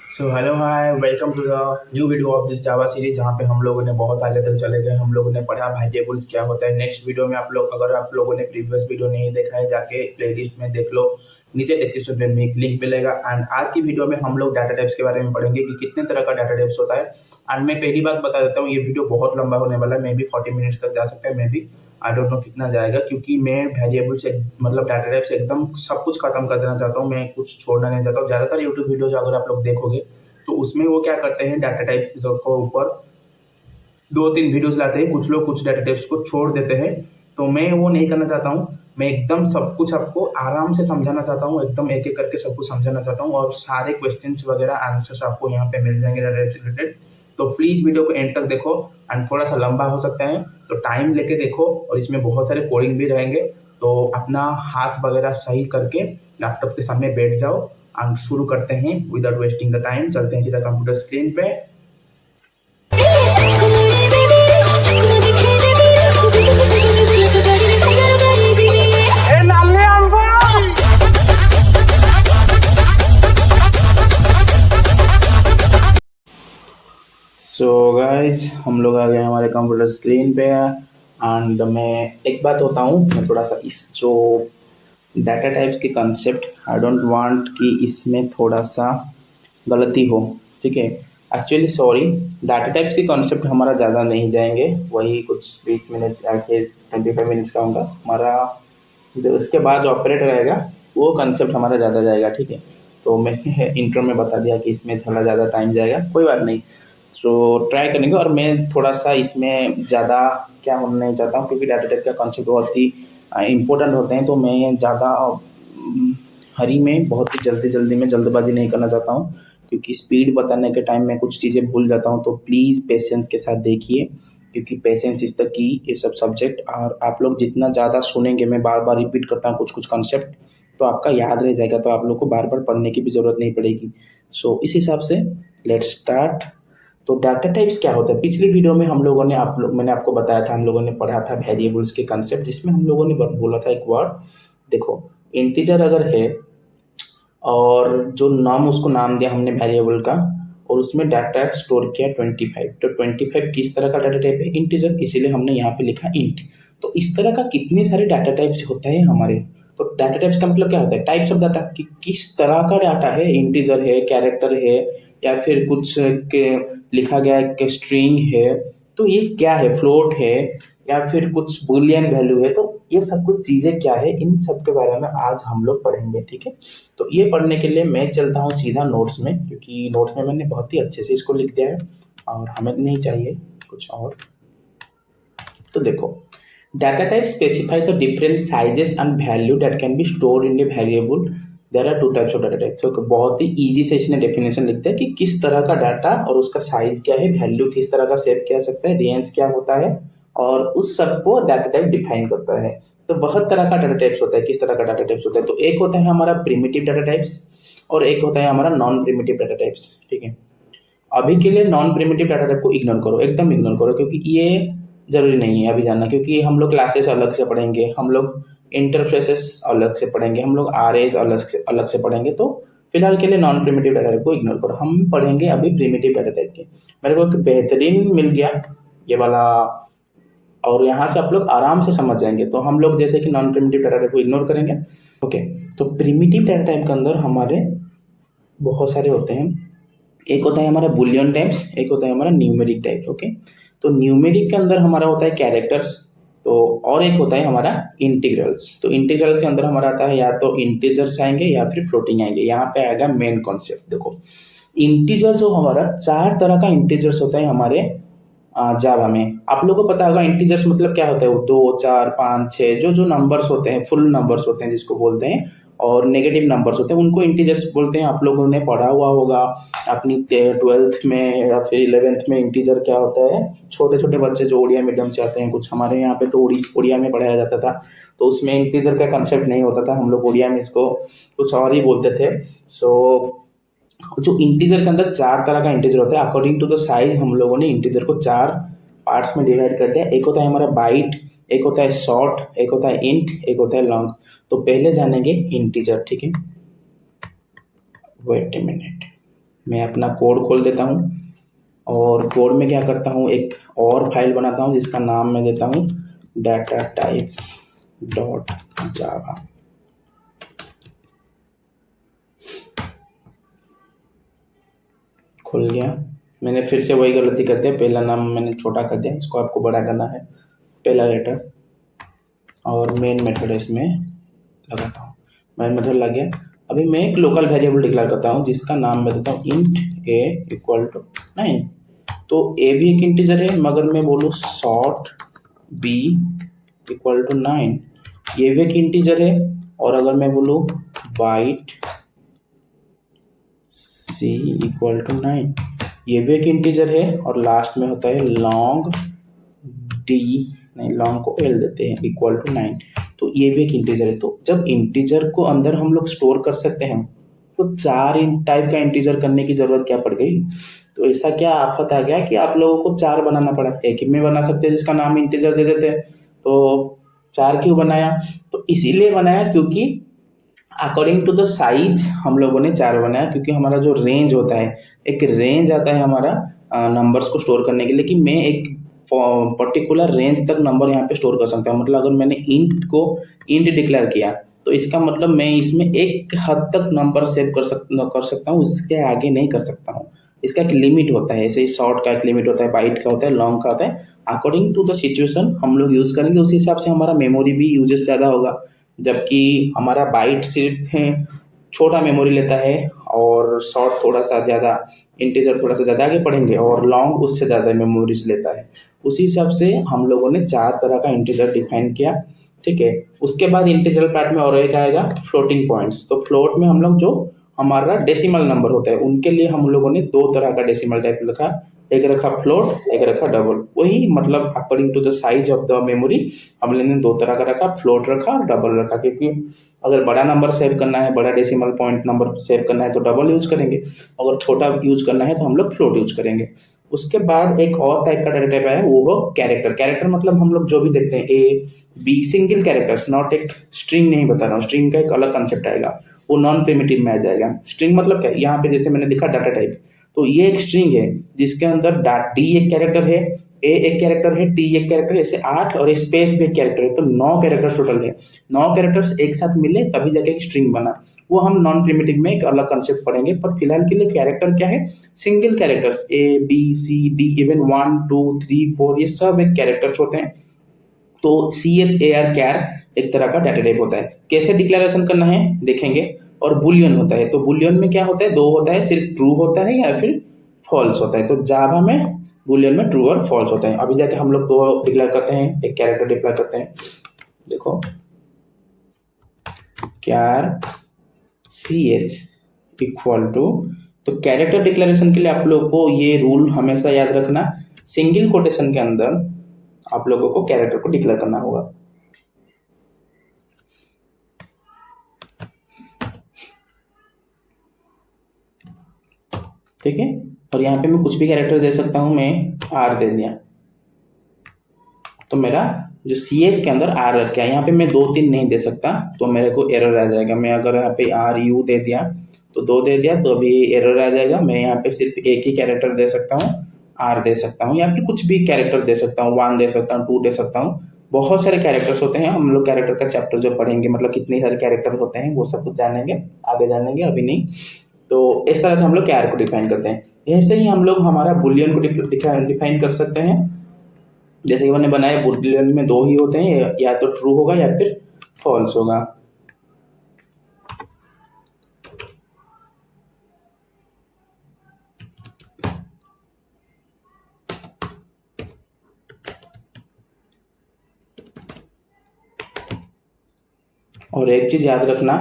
So hello hi welcome to the new video of this Java series, जहाँ पे हम लोगों ने बहुत आगे तक चले गए। हम लोगों ने पढ़ा वेरिएबल्स क्या होता है। नेक्स्ट वीडियो में अगर आप लोगों ने प्रीवियस वीडियो नहीं देखा है, जाके प्लेलिस्ट में देख लो, नीचे डिस्क्रिप्शन में लिंक मिलेगा। एंड आज की वीडियो में हम लोग डाटा टाइप्स के बारे में पढ़ेंगे कि कितने तरह का डाटा टाइप्स होता है। एंड मैं पहली बात बता देता हूँ, ये वीडियो बहुत लंबा होने वाला है, मे बी 40 मिनट्स तक जा सकता है, maybe I don't know कितना जाएगा, क्योंकि मैं वेरिएबल से मतलब डाटा टाइप से एकदम सब कुछ खत्म कर देना चाहता हूँ। मैं कुछ छोड़ना नहीं चाहता हूँ। ज़्यादातर यूट्यूब वीडियोज अगर आप लोग देखोगे तो उसमें वो क्या करते हैं, डाटा टाइप को ऊपर 2-3 वीडियोस लाते हैं, कुछ लोग कुछ डाटा टाइप्स को छोड़ देते हैं। तो मैं वो नहीं करना चाहता हूँ। मैं एकदम सब कुछ आपको आराम से समझाना चाहता हूँ, एकदम एक एक करके सब कुछ समझाना चाहता हूँ, और सारे क्वेश्चंस वगैरह आंसर्स आपको यहाँ पे मिल जाएंगे डाटा टाइप से रिलेटेड। तो प्लीज़ वीडियो को एंड तक देखो। एंड थोड़ा सा लंबा हो सकता है तो टाइम लेके देखो, और इसमें बहुत सारे कोडिंग भी रहेंगे। तो अपना हाथ वगैरह सही करके लैपटॉप के सामने बैठ जाओ। हम शुरू करते हैं विदाउट वेस्टिंग द टाइम। चलते हैं सीधा कंप्यूटर स्क्रीन पे। सो गाइज हम लोग आ गए हमारे कंप्यूटर स्क्रीन पे। एंड मैं एक बात बताऊँ, मैं थोड़ा सा इस जो डाटा टाइप्स के कंसेप्ट, आई डोंट वांट कि इसमें थोड़ा सा गलती हो, ठीक है। एक्चुअली सॉरी, डाटा टाइप्स के कॉन्सेप्ट हमारा ज़्यादा नहीं जाएंगे, वही कुछ 20 मिनट या फिर 25 मिनट्स का होगा हमारा। उसके बाद जो ऑपरेटर रहेगा वो कंसेप्ट हमारा ज़्यादा जाएगा, ठीक है। तो मैं इंट्रो में बता दिया कि इसमें थोड़ा ज़्यादा टाइम जाएगा, कोई बात नहीं। तो ट्राई करेंगे। और मैं थोड़ा सा इसमें ज़्यादा क्या होना नहीं चाहता हूँ, क्योंकि डाटा टाइप का कॉन्सेप्ट बहुत ही इम्पोर्टेंट होते हैं। तो मैं ज़्यादा हरी में बहुत ही जल्दी में जल्दबाजी नहीं करना चाहता हूँ, क्योंकि स्पीड बताने के टाइम में कुछ चीज़ें भूल जाता हूँ। तो प्लीज़ पेशेंस के साथ देखिए, क्योंकि पेशेंस इज़ द की ये सब सब्जेक्ट। और आप लोग जितना ज़्यादा सुनेंगे, मैं बार बार रिपीट करता हूँ कुछ कॉन्सेप्ट, तो आपका याद रह जाएगा, तो आप लोग को बार बार पढ़ने की भी ज़रूरत नहीं पड़ेगी। सो इस हिसाब से लेट्स स्टार्ट। तो डाटा टाइप्स क्या होता है, पिछली वीडियो में हम लोगों ने मैंने आपको बताया था, हम लोगों ने पढ़ा था वेरिएबल्स के कंसेप्ट, जिसमें हम लोगों ने बोला था एक वर्ड। देखो, इंटीजर अगर है और जो नाम उसको नाम दिया हमने वेरिएबल का, और उसमें डाटा स्टोर किया 25, तो 25 किस तरह का डाटा टाइप है, इंटीजर, इसीलिए हमने यहाँ पे लिखा इंट। तो इस तरह का कितने सारे डाटा टाइप्स होते हैं हमारे। तो डाटा टाइप्स का मतलब क्या होता है, टाइप्स ऑफ डाटा, कि किस तरह का डाटा है, इंटीजर है, कैरेक्टर है, या फिर कुछ के लिखा गया है स्ट्रिंग है, तो ये क्या है, फ्लोट है, या फिर कुछ बुलियन वैल्यू है। तो ये सब कुछ चीजें क्या है, इन सब के बारे में आज हम लोग पढ़ेंगे, ठीक है। तो ये पढ़ने के लिए मैं चलता हूँ सीधा नोट्स में, क्योंकि नोट्स में मैंने बहुत ही अच्छे से इसको लिख दिया है, और हमें नहीं चाहिए कुछ और। तो देखो, data type specify the different sizes and value that can be stored in the variable. There are two types of data type. तो बहुत ही इजी से इसने डेफिनेशन लिखता है कि किस तरह का डाटा और उसका साइज क्या है, वैल्यू किस तरह का सेव किया सकता है, रेंज क्या होता है, और उस सब को डाटा टाइप डिफाइन करता है। तो बहुत तरह का डाटा टाइप्स होता है। किस तरह का डाटा टाइप्स होता है, तो एक होता है हमारा प्रिमिटिव डाटा टाइप्स, और एक होता है हमारा नॉन प्रिमिटिव डाटा टाइप्स, ठीक है। अभी के लिए नॉन प्रिमिटिव डाटा टाइप को इग्नोर करो, एकदम इग्नोर करो, क्योंकि ये जरूरी नहीं है अभी जानना, क्योंकि हम लोग क्लासेस अलग से पढ़ेंगे, हम लोग इंटरफेसेस अलग से पढ़ेंगे, हम लोग आरएस अलग से पढ़ेंगे। तो फिलहाल के लिए नॉन प्रिमिटिव डाटा टाइप को इग्नोर करो, हम पढ़ेंगे अभी प्रिमिटिव डाटा टाइप के। मेरे को एक बेहतरीन मिल गया ये वाला, और यहाँ से आप लोग आराम से समझ जाएंगे। तो हम लोग जैसे कि नॉन प्रिमिटिव डाटा टाइप को इग्नोर करेंगे, ओके। तो प्रिमिटिव डाटा टाइप के अंदर हमारे बहुत सारे होते हैं। एक होता है हमारा बुलियन टाइप्स, एक होता है हमारा न्यूमेरिक टाइप, ओके। तो न्यूमेरिक के अंदर हमारा होता है कैरेक्टर्स, तो और एक होता है हमारा इंटीग्रल्स। तो इंटीग्रल्स के अंदर हमारा आता है या तो इंटीजर्स आएंगे या फिर फ्लोटिंग आएंगे। यहाँ पे आएगा मेन कॉन्सेप्ट। देखो, इंटीजर जो हमारा 4 तरह का इंटीजर्स होता है हमारे जावा में। आप लोगों को पता होगा इंटीजर्स मतलब क्या होता है, 2 4 5 6 जो जो नंबर्स होते हैं, फुल नंबर्स होते हैं जिसको बोलते हैं, और नेगेटिव नंबर्स होते हैं उनको इंटीजर्स बोलते हैं। आप लोगों ने पढ़ा हुआ होगा अपनी 12th में या फिर 11th में, इंटीजर क्या होता है। छोटे छोटे बच्चे जो उड़िया मीडियम से आते हैं, कुछ हमारे यहाँ पे तो उड़िया में पढ़ाया जाता था, तो उसमें इंटीजर का कंसेप्ट नहीं होता था, हम लोग उड़िया में इसको कुछ और ही बोलते थे। सो जो इंटीजर के अंदर 4 तरह का इंटीजर होता है, अकॉर्डिंग टू द साइज हम लोगों ने इंटीजर को 4 पार्ट्स में डिवाइड कर दिया। एक होता है हमारा बाइट, एक होता है शॉर्ट, एक होता है इंट, एक होता है लॉन्ग। तो पहले जानेंगे इंटीजर, ठीक है। Wait a minute. मैं अपना कोड खोल देता हूँ और कोड में क्या करता हूँ, एक और फाइल बनाता हूँ जिसका नाम मैं देता हूँ डाटा टाइप्स डॉट जावा। खुल गया। मैंने फिर से वही गलती कर दिया, पहला नाम मैंने छोटा कर दिया, इसको आपको बड़ा करना है, पहला लेटर। और मेन मेथड इसमें लगाता हूँ, मेन मेथड लग गया। अभी मैं एक लोकल वेरिएबल डिक्लेयर करता हूँ जिसका नाम मैं देता हूँ इंट ए इक्वल टू 9। तो ए भी एक इंटीजर है, मगर मैं बोलूँ सॉर्ट बी इक्वल टू 9, ये भी एक इंटीजर है। और अगर मैं बोलूँ बाइट सी इक्वल टू 9, ये भी एक इंटीजर है। और लास्ट में होता है लॉन्ग डी, नहीं लॉन्ग को एल देते हैं, इक्वल टू 9, तो ये भी एक इंटीजर है। तो जब इंटीजर को अंदर हम लोग स्टोर कर सकते हैं तो 4 टाइप का इंटीजर करने की जरूरत क्या पड़ गई। तो ऐसा क्या आफत आ गया कि आप लोगों को 4 बनाना पड़ा। एक ही में बना सकते जिसका नाम इंटीजर दे देते, तो 4 क्यों बनाया। तो इसीलिए बनाया क्योंकि अकॉर्डिंग टू द साइज हम लोगों ने 4 बनाया, क्योंकि हमारा जो रेंज होता है, एक रेंज आता है हमारा नंबर्स को स्टोर करने के लिए, कि मैं एक पर्टिकुलर रेंज तक नंबर यहाँ पे स्टोर कर सकता हूँ। मतलब अगर मैंने इंट को इंट डिक्लेयर किया तो इसका मतलब मैं इसमें एक हद तक नंबर सेव कर सकता हूँ, इसके आगे नहीं कर सकता हूँ। इसका एक लिमिट होता है, ऐसे ही शॉर्ट का एक लिमिट होता है, बाइट का होता है, लॉन्ग का होता है। अकॉर्डिंग टू द सिचुएशन हम लोग यूज करेंगे, उस हिसाब से हमारा मेमोरी भी यूजेस ज़्यादा होगा। जबकि हमारा बाइट सिर्फ छोटा मेमोरी लेता है और शॉर्ट थोड़ा सा ज़्यादा, इंटीजर थोड़ा सा ज़्यादा आगे पढ़ेंगे, और लॉन्ग उससे ज़्यादा मेमोरीज लेता है। उसी हिसाब से हम लोगों ने 4 तरह का इंटीजर डिफाइन किया, ठीक है। उसके बाद इंटीजर पार्ट में और एक आएगा फ्लोटिंग पॉइंट्स। तो फ्लोट में हम लोग जो हमारा डेसिमल नंबर होता है उनके लिए हम लोगों ने 2 तरह का डेसिमल टाइप रखा, एक रखा फ्लोट, एक रखा डबल। वही मतलब according to the size of the memory हम लोगों ने 2 तरह का रखा, फ्लोट रखा और डबल रखा। क्योंकि अगर बड़ा नंबर सेव करना है, बड़ा डेसिमल पॉइंट नंबर सेव करना है तो डबल यूज करेंगे, अगर छोटा यूज करना है तो हम लोग फ्लोट यूज करेंगे। उसके बाद एक और टाइप का डाटा टाइप आया, वो हो कैरेक्टर। कैरेक्टर मतलब हम लोग जो भी देखते हैं A B, single characters, not एक स्ट्रिंग नहीं बता रहा हूँ, स्ट्रिंग का एक अलग कंसेप्ट आएगा, वो नॉन प्रिमिटिव में आ जाएगा। स्ट्रिंग मतलब क्या, यहाँ पे जैसे मैंने लिखा डाटा टाइप, तो ये एक स्ट्रिंग है जिसके अंदर डी एक कैरेक्टर है, ए एक कैरेक्टर है, टी एक कैरेक्टर है, ऐसे 8 और स्पेस भी एक कैरेक्टर है, तो 9 कैरेक्टर्स टोटल है। 9 कैरेक्टर्स एक साथ मिले तभी जाके एक स्ट्रिंग बना। वो हम नॉन प्रिमिटिव में एक अलग कंसेप्ट पढ़ेंगे, पर फिलहाल के लिए कैरेक्टर क्या है, single characters, A B C D, even 1 2 3 4, ये सब एक कैरेक्टर्स होते हैं। तो CHAR कैर एक तरह का डाटा टाइप होता है। कैसे डिक्लेरेशन करना है देखेंगे। और बुलियन होता है, तो बुलियन में क्या होता है, 2 होता है, सिर्फ ट्रू होता है या फिर फॉल्स होता है। तो जावा में बुलियन में ट्रू और फॉल्स होता है। अभी जाके हम लोग 2 डिक्लेयर करते हैं, एक कैरेक्टर डिक्लेयर करते हैं। देखो कैर CH इक्वल टू, तो कैरेक्टर डिक्लेरेशन के लिए आप लोग को ये रूल हमेशा याद रखना, सिंगल कोटेशन के अंदर आप लोगों को कैरेक्टर को डिक्लेयर करना होगा। ठीक है। और यहाँ पे मैं कुछ भी कैरेक्टर दे सकता हूँ, मैं आर दे दिया तो मेरा जो CH के अंदर आर रख गया। यहाँ पे मैं 2 3 नहीं दे सकता, तो मेरे को एरर आ जाएगा। मैं अगर यहाँ पे RU दे दिया तो 2 दे दिया तो अभी एरर आ जाएगा। मैं यहाँ पे सिर्फ एक ही कैरेक्टर दे सकता हूँ, आर दे सकता हूँ, या फिर कुछ भी कैरेक्टर दे सकता हूँ, 1 दे सकता हूँ, 2 दे सकता हूँ। बहुत सारे कैरेक्टर्स होते हैं, हम लोग कैरेक्टर का चैप्टर जो पढ़ेंगे, मतलब कितने सारे कैरेक्टर होते हैं वो सब कुछ जानेंगे, आगे जानेंगे, अभी नहीं। तो इस तरह से हम लोग कैर को डिफाइन करते हैं। ऐसे ही हम लोग हमारा बुलियन को डिफाइन कर सकते हैं। जैसे कि मैंने बनाया, बुलियन में 2 ही होते हैं, या तो ट्रू होगा या फिर फॉल्स होगा। और एक चीज याद रखना,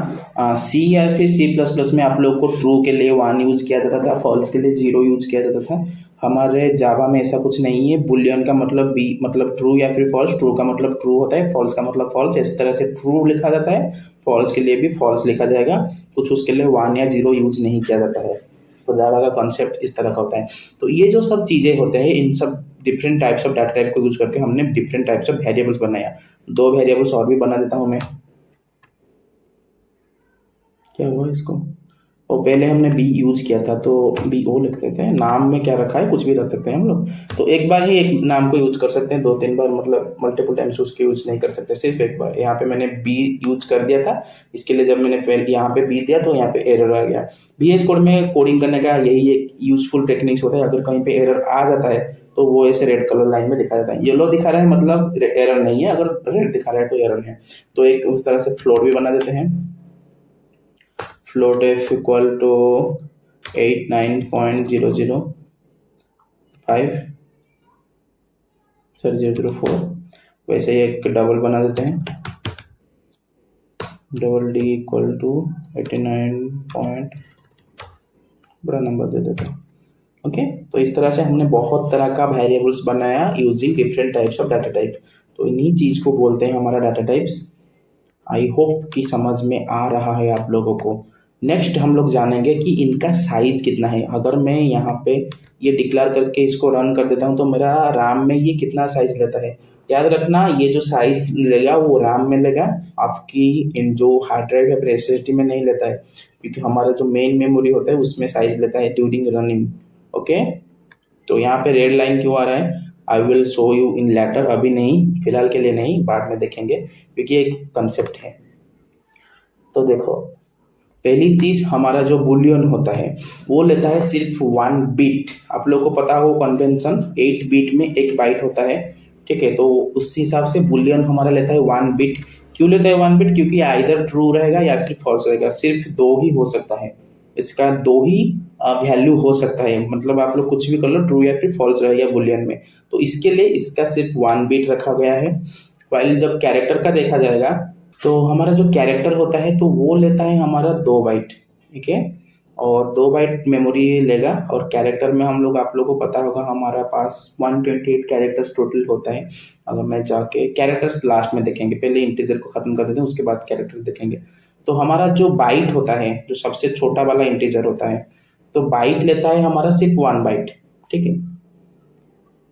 C या फिर C++ में आप लोग को ट्रू के लिए 1 यूज किया जाता था, फॉल्स के लिए 0 यूज किया जाता था। हमारे जावा में ऐसा कुछ नहीं है। बुलियन का मतलब बी मतलब ट्रू या फिर फॉल्स, ट्रू का मतलब ट्रू होता है, फॉल्स का मतलब फॉल्स। इस तरह से ट्रू लिखा जाता है, फॉल्स के लिए भी फॉल्स लिखा जाएगा। कुछ उसके लिए 1 या 0 यूज नहीं किया जाता है। तो जावा का कॉन्सेप्ट इस तरह का होता है। तो ये जो सब चीजें होते हैं, इन सब different types of data type को यूज करके हमने डिफरेंट टाइप्स ऑफ वेरिएबल्स बनाया। 2 वेरिएबल्स और भी बना देता हूँ मैं। क्या हुआ इसको, और पहले हमने बी यूज किया था तो बी ओ लिख देते हैं। नाम में क्या रखा है, कुछ भी रख सकते हैं हम लोग। तो एक बार ही एक नाम को यूज कर सकते हैं, 2-3 बार मतलब मल्टीपल टाइम्स उसके यूज नहीं कर सकते, सिर्फ एक बार। यहाँ पे मैंने बी यूज कर दिया था, इसके लिए जब मैंने पहले यहाँ पे बी दिया तो यहाँ पे एरर आ गया। VS कोड में कोडिंग करने का यही एक यूजफुल टेक्निक्स होता है। अगर कहीं पे एरर आ जाता है तो वो ऐसे रेड कलर लाइन में दिखा जाता है। येलो दिखा रहा है मतलब एरर नहीं है, अगर रेड दिखा रहा है तो एरर है। तो एक उस तरह से फ्लोट भी बना देते हैं। float f equal to 004। वैसे ही एक डबल बना देते हैं, डबल डी इक्वल टू 89 बड़ा नंबर दे देते हैं। ओके, तो इस तरह से हमने बहुत तरह का वेरिएबल्स बनाया using different types of data type. तो इन्हीं चीज को बोलते हैं हमारा डाटा टाइप्स। आई होप कि समझ में आ रहा है आप लोगों को। नेक्स्ट हम लोग जानेंगे कि इनका साइज कितना है। अगर मैं यहाँ पे ये डिक्लेयर करके इसको रन कर देता हूँ तो मेरा RAM में ये कितना साइज लेता है। याद रखना, ये जो साइज लेगा वो RAM में लेगा, आपकी इन जो हार्ड ड्राइव या फिर SSD में नहीं लेता है, क्योंकि हमारा जो मेन मेमोरी होता है उसमें साइज लेता है ड्यूरिंग रनिंग। ओके, तो यहाँ पे रेड लाइन क्यों आ रहा है, I will show you in later. अभी नहीं, फिलहाल के लिए नहीं, बाद में देखेंगे, क्योंकि एक कंसेप्ट है। तो देखो, पहली चीज हमारा जो बुलियन होता है वो लेता है सिर्फ 1 बिट। आप लोगों को पता हो कन्वेंशन, 8 बिट में 1 बाइट होता है, ठीक है। तो उस हिसाब से बुलियन हमारा लेता है 1 बिट। क्यों लेता है 1 बिट, क्योंकि आइदर ट्रू रहेगा या फिर फॉल्स रहेगा। सिर्फ 2 ही हो सकता है, इसका 2 ही वैल्यू हो सकता है। मतलब आप लोग कुछ भी कर लो, ट्रू या फिर फॉल्स रहेगा बुलियन में। तो इसके लिए इसका सिर्फ 1 बिट रखा गया है। वाइल जब कैरेक्टर का देखा जाएगा तो हमारा जो कैरेक्टर होता है तो वो लेता है हमारा 2 बाइट, ठीक है। और 2 बाइट मेमोरी लेगा। और कैरेक्टर में हम लोग, आप लोगों को पता होगा हमारा पास 128 कैरेक्टर्स टोटल होता है। अगर मैं जाके कैरेक्टर्स लास्ट में देखेंगे, पहले इंटीजर को खत्म कर देते हैं, उसके बाद कैरेक्टर देखेंगे। तो हमारा जो बाइट होता है, जो सबसे छोटा वाला इंटीजर होता है, तो बाइट लेता है हमारा सिर्फ 1 बाइट, ठीक है।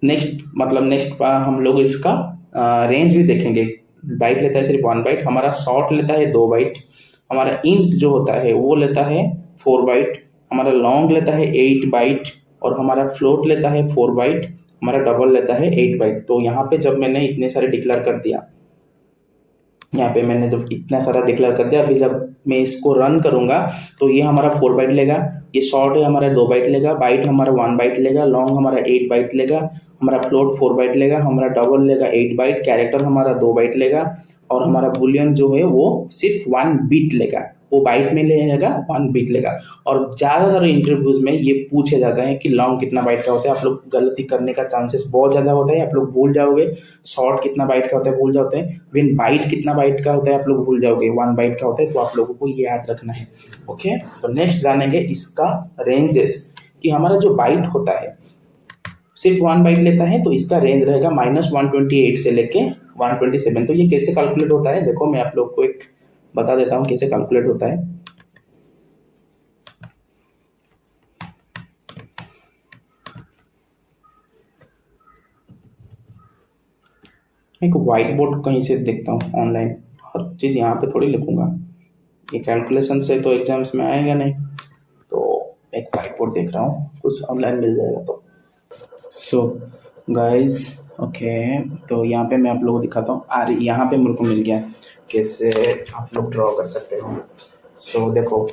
नेक्स्ट हम लोग इसका रेंज भी देखेंगे। बाइट लेता है सिर्फ 1 बाइट, हमारा शॉर्ट लेता है 2 बाइट, हमारा इंट जो होता है वो लेता है 4 बाइट, हमारा लॉन्ग लेता है 8 बाइट, और हमारा फ्लोट लेता है 4 बाइट, हमारा डबल लेता है 8 बाइट। तो यहाँ पे जब मैंने इतने सारे डिक्लेयर कर दिया, यहाँ पे मैंने जब इतना सारा डिक्लेयर कर दिया, अभी जब मैं इसको रन करूंगा तो ये हमारा 4 बाइट लेगा, ये शॉर्ट है हमारा 2 बाइट लेगा, बाइट हमारा 1 बाइट लेगा, लॉन्ग हमारा 8 बाइट लेगा, हमारा फ्लोट 4 बाइट लेगा, हमारा डबल लेगा 8 बाइट, कैरेक्टर हमारा 2 बाइट लेगा, और हमारा बुलियन जो है वो सिर्फ 1 बिट लेगा। वो बाइट में लेगा, 1 बिट लेगा। और ज़्यादातर इंटरव्यूज में ये पूछा जाता है कि लॉन्ग कितना बाइट का होता है। आप लोग गलती करने का चांसेस बहुत ज़्यादा होता है, आप लोग भूल जाओगे। शॉर्ट कितना बाइट का होता है भूल जाते हैं, विन बाइट कितना बाइट का होता है आप लोग भूल जाओगे, 1 बाइट का होता है। तो आप लोगों को ये याद रखना है। ओके, तो नेक्स्ट जानेंगे इसका रेंजेस, कि हमारा जो बाइट होता है सिर्फ 1 बाइट लेता है, तो इसका रेंज रहेगा -128 से लेके 127। तो ये कैसे कैलकुलेट होता है, देखो मैं आप लोग को एक बता देता हूँ कैसे कैलकुलेट होता है। एक व्हाइट बोर्ड कहीं से देखता हूँ ऑनलाइन, हर चीज़ यहाँ पे थोड़ी लिखूंगा, ये कैलकुलेशन से तो एग्जाम्स में आएगा नहीं। तो एक व्हाइट बोर्ड देख रहा हूँ, कुछ ऑनलाइन मिल जाएगा तो। सो गाइज, ओके, तो यहाँ पे मैं आप लोगों को दिखाता हूँ। अरे यहाँ पे मेरे को मिल गया कैसे आप लोग ड्रॉ कर सकते हो। सो देखो,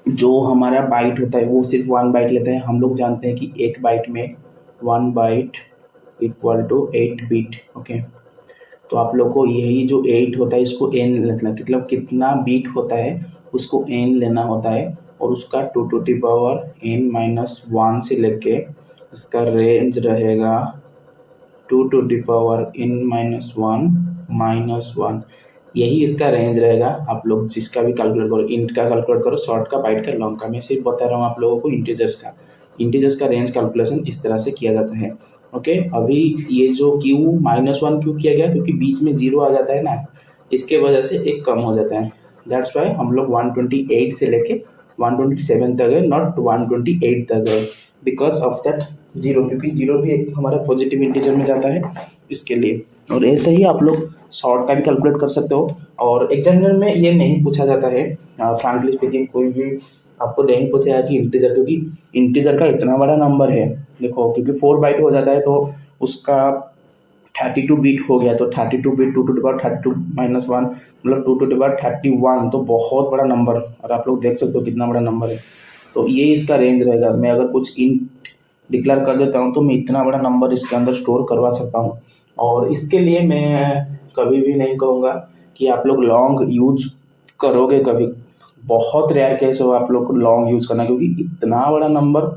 जो हमारा बाइट होता है वो सिर्फ 1 बाइट लेता है। हम लोग जानते हैं कि एक बाइट में 1 byte equal to 8 bit. Okay, तो आप लोग को यही जो 8 होता है इसको n लेना, मतलब कितना बीट होता है उसको n लेना होता है, और उसका 2 to the power n-1 से लेके इसका रेंज रहेगा 2 to the power n-1 यही इसका रेंज रहेगा। आप लोग जिसका भी कैलकुलेट करो, इंट का कैलकुलेट करो, शॉर्ट का, बाइट का, लॉन्ग का। मैं सिर्फ बता रहा हूँ आप लोगों को इंटीजर्स का रेंज कैलकुलेशन इस तरह से किया जाता है। ओके, अभी ये जो -1 क्यों किया गया, क्योंकि बीच में 0 आ जाता है ना, इसके वजह से एक कम हो जाता है। दैट्स वाई हम लोग 128 से लेके 127 तक है, नॉट 128 तक है, बिकॉज ऑफ दैट 0, क्योंकि 0 भी एक हमारा पॉजिटिव इंटीजर में जाता है, इसके लिए। और ऐसे ही आप लोग शॉर्ट का भी कैलकुलेट कर सकते हो। और एग्जामिनर में ये नहीं पूछा जाता है, फ्रैंकली स्पीकिंग, कोई भी आपको नहीं पूछेगा कि इंटीजर, क्योंकि इंटीजर का इतना बड़ा नंबर है देखो, क्योंकि 4 बाइट हो जाता है तो उसका 32 बिट हो गया, तो 32 बिट 2^32 - 1 मतलब 2^31, तो बहुत बड़ा नंबर। और आप लोग देख सकते हो कितना बड़ा नंबर है। तो ये इसका रेंज रहेगा। मैं अगर कुछ इंट डिक्लेयर कर देता हूँ तो मैं इतना बड़ा नंबर इसके अंदर स्टोर करवा सकता हूँ। और इसके लिए मैं कभी भी नहीं कहूँगा कि आप लोग लॉन्ग यूज करोगे कभी। बहुत रेयर केस हो आप लोग को लॉन्ग यूज करना, क्योंकि इतना बड़ा नंबर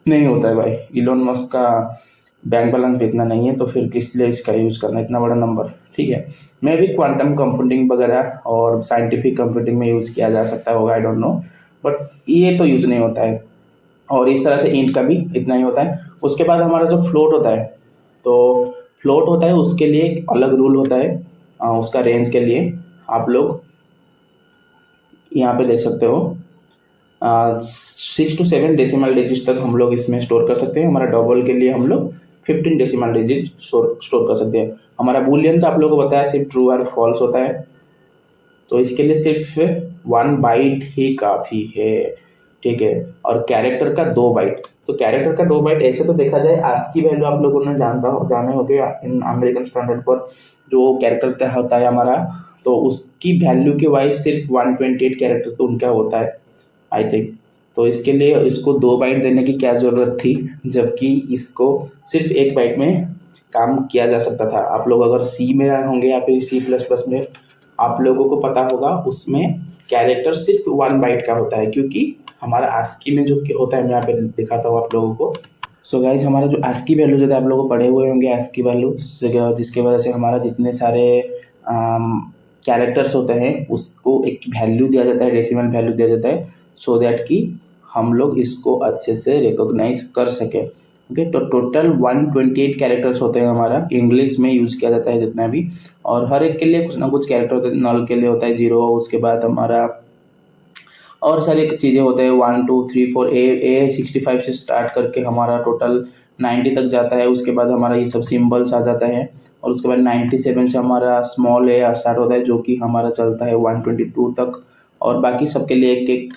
नहीं होता है भाई। इलोन मस्क का बैंक बैलेंस भी इतना नहीं है, तो फिर किस लिए इसका यूज करना इतना बड़ा नंबर। ठीक है, मे भी क्वांटम कंप्यूटिंग वगैरह और साइंटिफिक कंप्यूटिंग में यूज किया जा सकता होगा, आई डोंट नो, बट ये तो यूज नहीं होता है। और इस तरह से इंट का भी इतना ही होता है। उसके बाद हमारा जो फ्लोट होता है, तो फ्लोट होता है उसके लिए एक अलग रूल होता है। उसका रेंज के लिए आप लोग यहाँ पे देख सकते हो 6 to 7 डेसिमल डिजिट तक हम लोग इसमें स्टोर कर सकते हैं। हमारा डबल के लिए हम लोग 15 डेसिमल डिजिट स्टोर कर सकते हैं। हमारा बूलियन का आप लोगों को बताया सिर्फ ट्रू और फॉल्स होता है, तो इसके लिए सिर्फ 1 बाइट ही काफ़ी है। ठीक है, और कैरेक्टर का 2 बाइट, तो कैरेक्टर का 2 बाइट ऐसे तो देखा जाए ASCII वैल्यू आप लोगों ने जाने होंगे इन अमेरिकन स्टैंडर्ड पर। जो कैरेक्टर का होता है हमारा, तो उसकी वैल्यू के वाइज सिर्फ 128 कैरेक्टर तो उनका होता है आई थिंक। तो इसके लिए इसको 2 बाइट देने की क्या ज़रूरत थी, जबकि इसको सिर्फ 1 बाइट में काम किया जा सकता था। आप लोग अगर सी में होंगे या फिर C++ में, आप लोगों को पता होगा उसमें कैरेक्टर सिर्फ 1 बाइट का होता है, क्योंकि हमारा ASCII में जो होता है, मैं यहाँ पे दिखाता हूँ आप लोगों को। सो गाइज, हमारा जो ASCII वैल्यू जो आप लोगों को पढ़े हुए होंगे ASCII वैल्यू, जिसके वजह से हमारा जितने सारे कैरेक्टर्स होते हैं उसको एक वैल्यू दिया जाता है, डेसिमल वैल्यू दिया जाता है, सो दैट कि हम लोग इसको अच्छे से रिकॉग्नाइज कर सकें। ओके, तो टोटल 128 कैरेक्टर्स होते हैं हमारा, इंग्लिश में यूज़ किया जाता है जितना भी। और हर एक के लिए कुछ ना कुछ कैरेक्टर होते हैं। नल के लिए होता है 0, उसके बाद हमारा और सारी चीज़ें होते हैं 1 2 3 4 ए 65 से स्टार्ट करके हमारा टोटल 90 तक जाता है। उसके बाद हमारा ये सब सिम्बल्स आ जाता है, और उसके बाद 97 से हमारा स्मॉल ए स्टार्ट होता है, जो कि हमारा चलता है 122 तक। और बाकी सबके लिए एक एक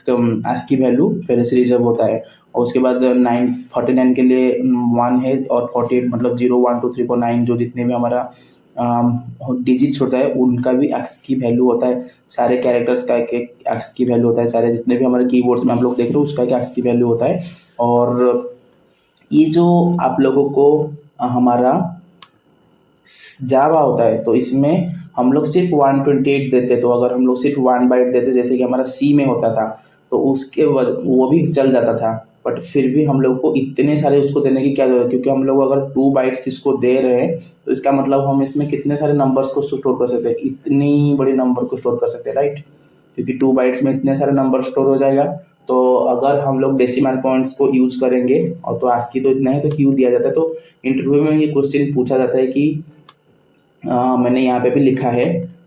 ASCII वैल्यू फिर से रिजर्व होता है। और उसके बाद 49 के लिए 1 है, और 48 मतलब 0 1 2 3 4 9 जो जितने भी हमारा डिजिट्स होता है उनका भी ASCII वैल्यू होता है। सारे कैरेक्टर्स का एक एक ASCII वैल्यू होता है। सारे जितने भी हमारे कीबोर्ड्स में आप लोग देख रहे हो उसका एक ASCII वैल्यू होता है। और ये जो आप लोगों को हमारा जावा होता है, तो इसमें हम लोग सिर्फ 128 देते। तो अगर हम लोग सिर्फ 1 बाइट देते, जैसे कि हमारा सी में होता था, तो उसके वो भी चल जाता था, बट फिर भी हम लोग को इतने सारे उसको देने की क्या जरूरत है, क्योंकि हम लोग अगर 2 बाइट्स इसको दे रहे हैं तो इसका मतलब हम इसमें कितने सारे नंबर्स को स्टोर कर सकते हैं, इतनी बड़ी नंबर को स्टोर कर सकते हैं, राइट। क्योंकि 2 बाइट्स में इतने सारे नंबर स्टोर हो जाएगा। तो अगर हम लोग डेसिमल पॉइंट्स को यूज करेंगे, और तो ASCII तो इतना है तो क्यों दिया जाता है। तो इंटरव्यू में ये क्वेश्चन पूछा जाता है कि मैंने यहाँ पे भी लिखा है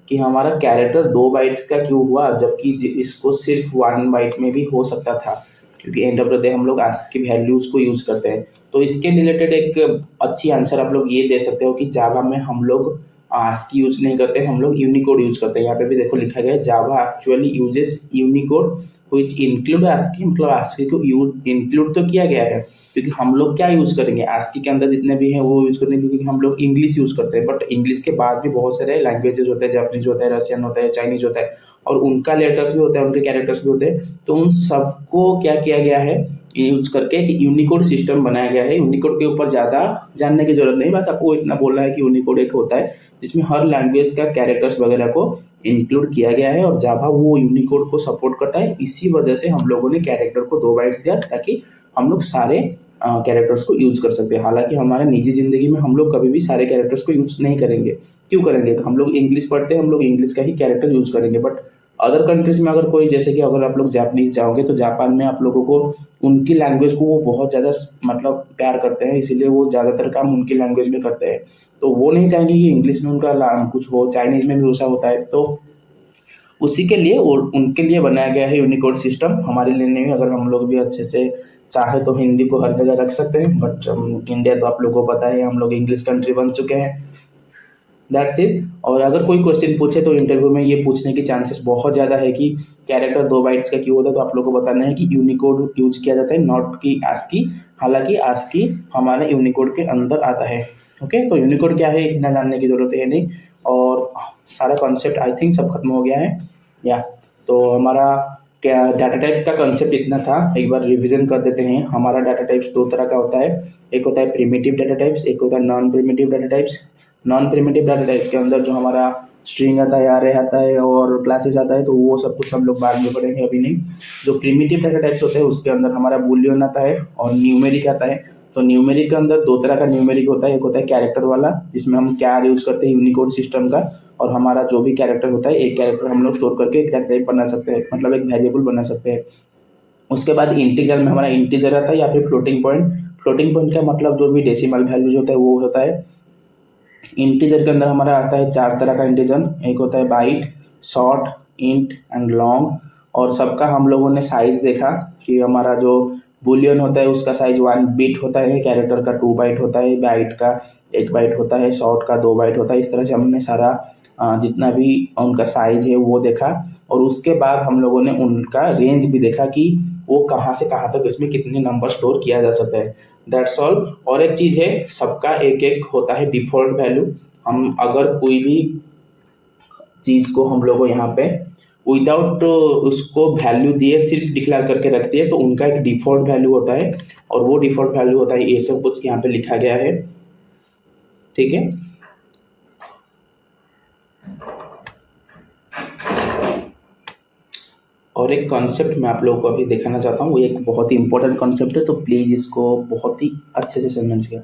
कि हमारा कैरेक्टर 2 बाइट्स का क्यों हुआ, जबकि इसको सिर्फ 1 बाइट में भी हो सकता था, क्योंकि एंड ऑफ द डे हम लोग ASCII वैल्यूज को यूज करते हैं। तो इसके रिलेटेड एक अच्छी आंसर आप लोग ये दे सकते हो कि जावा में हम लोग ASCII यूज नहीं करते, हम लोग यूनिकोड यूज करते हैं। यहाँ पे भी देखो लिखा गया है, Java actually uses Unicode which include ASCII, मतलब ASCII को इंक्लूड तो किया गया है, क्योंकि हम लोग क्या यूज करेंगे ASCII के अंदर जितने भी हैं वो यूज करेंगे, क्योंकि हम लोग इंग्लिश यूज करते हैं। बट इंग्लिश के बाद भी बहुत सारे लैंग्वेजेस होते हैं, जापानीज होता है, रशियन होता है, चाइनीज होता है, और उनका लेटर्स भी होता है, उनके कैरेक्टर्स भी होते हैं। तो उन सबको क्या किया गया है, यूज करके कि यूनिकोड सिस्टम बनाया गया है। यूनिकोड के ऊपर ज़्यादा जानने की जरूरत नहीं, बस आपको इतना बोलना है कि यूनिकोड एक होता है जिसमें हर लैंग्वेज का कैरेक्टर्स वगैरह को इंक्लूड किया गया है, और जावा वो यूनिकोड को सपोर्ट करता है। इसी वजह से हम लोगों ने कैरेक्टर को 2 बाइट्स दिया, ताकि हम लोग सारे कैरेक्टर्स को यूज कर सकते हैं। हालांकि हमारे निजी जिंदगी में हम लोग कभी भी सारे कैरेक्टर्स को यूज नहीं करेंगे। क्यों करेंगे, हम लोग इंग्लिश पढ़ते हैं, हम लोग इंग्लिश का ही कैरेक्टर यूज करेंगे। बट अदर कंट्रीज में अगर कोई, जैसे कि अगर आप लोग जापानीज जाओगे, तो जापान में आप लोगों को उनकी लैंग्वेज को वो बहुत ज़्यादा मतलब प्यार करते हैं, इसीलिए वो ज़्यादातर काम उनकी लैंग्वेज में करते हैं। तो वो नहीं चाहेंगे कि इंग्लिश में उनका कुछ हो, चाइनीज में भी वैसा होता है। तो उसी के लिए और उनके लिए बनाया गया है यूनिकोड सिस्टम, हमारे लिए नहीं। अगर हम लोग भी अच्छे से चाहे तो हिंदी को हर जगह रख सकते हैं, बट इंडिया तो आप लोगों को पता है हम लोग इंग्लिश कंट्री बन चुके हैं। That's is. और अगर कोई क्वेश्चन पूछे तो इंटरव्यू में ये पूछने की चांसेस बहुत ज़्यादा है कि कैरेक्टर 2 बाइट्स का क्यों होता है, तो आप लोग को बताना है कि यूनिकोड यूज किया जाता है, नॉट कि ASCII। हालांकि ASCII हमारे यूनिकोड के अंदर आता है। ओके, तो यूनिकोड क्या है इतना जानने की जरूरत है नहीं, और सारा कॉन्सेप्ट आई थिंक सब खत्म हो गया है या। तो हमारा क्या डाटा टाइप का कॉन्सेप्ट इतना था, एक बार रिवीजन कर देते हैं। हमारा डाटा टाइप्स 2 तरह का होता है, एक होता है प्रिमिटिव डाटा टाइप्स, एक होता है non primitive data types. Non primitive data type के अंदर जो हमारा स्ट्रिंग आता है, array आता है और क्लासेस आता है, तो वो सब कुछ हम लोग बाद में पढ़ेंगे, अभी नहीं। जो प्रिमिटिव डाटा टाइप्स होते हैं उसके अंदर हमारा बूलियन आता है और न्यूमेरिक आता है। तो न्यूमेरिक के अंदर 2 तरह का न्यूमेरिक होता है, एक होता है कैरेक्टर वाला जिसमें हम क्या यूज करते हैं यूनिकोड सिस्टम का, और हमारा जो भी कैरेक्टर होता है एक कैरेक्टर हम लोग स्टोर करके एक डाटा टाइप बना सकते हैं, मतलब एक वेरिएबल बना सकते हैं। उसके बाद इंटीजर में हमारा इंटीजर आता है या फिर फ्लोटिंग पॉइंट। फ्लोटिंग पॉइंट का मतलब जो भी डेसिमल वैल्यूज होता है वो होता है। इंटीजर के अंदर हमारा आता है 4 तरह का इंटीजर, एक होता है byte, short, int and long. और सबका हम लोगों ने साइज देखा कि हमारा जो बुलियन होता है उसका साइज 1 बिट होता है, कैरेक्टर का 2 बाइट होता है, बाइट का 1 बाइट होता है, शॉर्ट का 2 बाइट होता है। इस तरह से हमने सारा जितना भी उनका साइज है वो देखा, और उसके बाद हम लोगों ने उनका रेंज भी देखा कि वो कहाँ से कहाँ तक इसमें कितने नंबर स्टोर किया जा सकता है। That's all. और एक चीज़ है, सबका एक एक होता है डिफ़ॉल्ट वैल्यू। हम अगर कोई भी चीज़ को हम लोगों यहाँ पे विदाउट उसको वैल्यू दिए सिर्फ डिक्लेयर करके रख दिए तो उनका एक डिफ़ॉल्ट वैल्यू होता है, और वो डिफ़ॉल्ट वैल्यू होता है ये सब कुछ यहाँ पे लिखा गया है, ठीक है। और एक कॉन्सेप्ट मैं आप लोगों को अभी दिखाना चाहता हूँ, वो एक बहुत ही इंपॉर्टेंट कॉन्सेप्ट है, तो प्लीज़ इसको बहुत ही अच्छे से समझिएगा।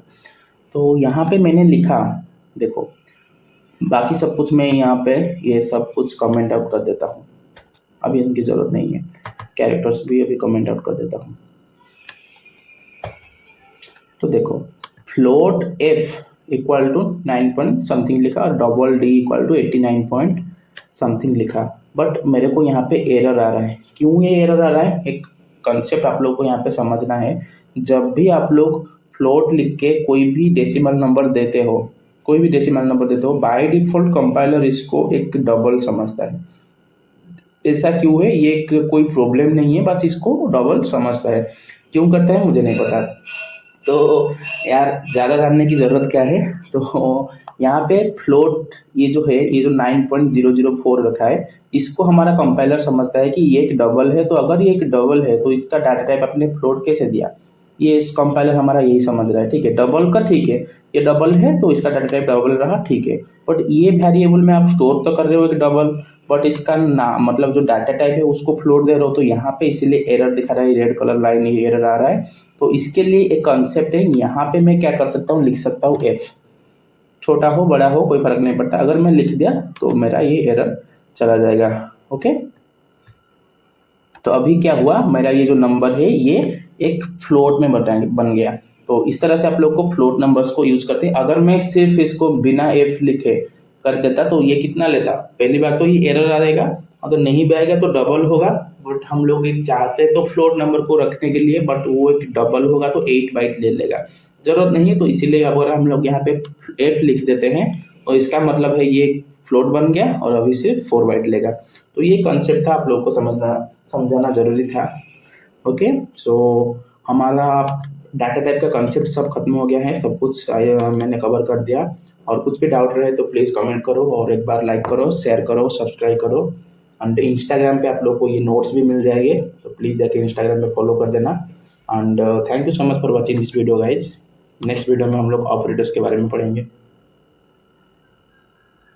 तो यहाँ पे मैंने लिखा, देखो बाकी सब कुछ मैं यहाँ पे ये सब कुछ कमेंट आउट कर देता हूँ, अभी इनकी ज़रूरत नहीं है। कैरेक्टर्स भी अभी कमेंट आउट कर देता हूँ। तो देखो float f equal to 9 point something लिखा और double d equal to 89 point something लिखा, बट मेरे को यहाँ पे एरर आ रहा है। क्यों ये एरर आ रहा है, एक कंसेप्ट आप लोग को यहाँ पे समझना है। जब भी आप लोग फ्लोट लिख के कोई भी डेसिमल नंबर देते हो, कोई भी डेसिमल नंबर देते हो, बाय डिफॉल्ट कंपाइलर इसको एक डबल समझता है। ऐसा क्यों है, ये एक कोई प्रॉब्लम नहीं है, बस इसको डबल समझता है। क्यों करता है मुझे नहीं पता, तो यार ज़्यादा जानने की ज़रूरत क्या है। तो यहाँ पे फ्लोट ये जो है, ये जो 9.004 रखा है, इसको हमारा कंपाइलर समझता है कि ये एक डबल है। तो अगर ये एक डबल है तो इसका डाटा टाइप अपने फ्लोट कैसे दिया, ये इस कंपाइलर हमारा यही समझ रहा है, ठीक है। डबल का ठीक है, ये डबल है तो इसका डाटा टाइप डबल रहा, ठीक है। बट ये वेरिएबल में आप स्टोर तो कर रहे हो एक डबल, बट इसका नाम मतलब जो डाटा टाइप है उसको फ्लोट दे रहे हो, तो यहाँ पे इसीलिए एरर दिखा रहा है, रेड कलर लाइन ये एरर आ रहा है। तो इसके लिए एक कॉन्सेप्ट है, यहाँ पे मैं क्या कर सकता हूँ, लिख सकता हूँ f, छोटा हो बड़ा हो कोई फर्क नहीं पड़ता, अगर मैं लिख दिया तो मेरा ये एरर चला जाएगा। ओके, तो अभी क्या हुआ, मेरा ये जो नंबर है ये एक फ्लोट में बन गया। तो इस तरह से आप लोग को फ्लोट नंबर्स को यूज करते हैं। अगर मैं सिर्फ इसको बिना f लिखे कर देता तो ये कितना लेता, पहली बात तो ये एरर आ जाएगा, अगर नहीं भी आएगा तो डबल होगा। बट हम लोग एक चाहते तो फ्लोट नंबर को रखने के लिए, बट वो एक डबल होगा तो 8 बाइट ले लेगा, जरूरत नहीं है। तो इसीलिए अगर हम लोग यहाँ पे 8 लिख देते हैं और इसका मतलब है ये फ्लोट बन गया और अभी सिर्फ 4 बाइट लेगा। तो ये कॉन्सेप्ट था, आप लोग को समझाना जरूरी था। ओके, सो हमारा डाटा टाइप का कॉन्सेप्ट सब खत्म हो गया है, सब कुछ मैंने कवर कर दिया। और कुछ भी डाउट रहे तो प्लीज़ कमेंट करो, और एक बार लाइक करो, शेयर करो, सब्सक्राइब करो। एंड इंस्टाग्राम पे आप लोग को ये नोट्स भी मिल जाएंगे, तो प्लीज़ जाके इंस्टाग्राम पे फॉलो कर देना। And thank you so much for watching this video guys. Next video में हम लोग ऑपरेटर्स के बारे में पढ़ेंगे।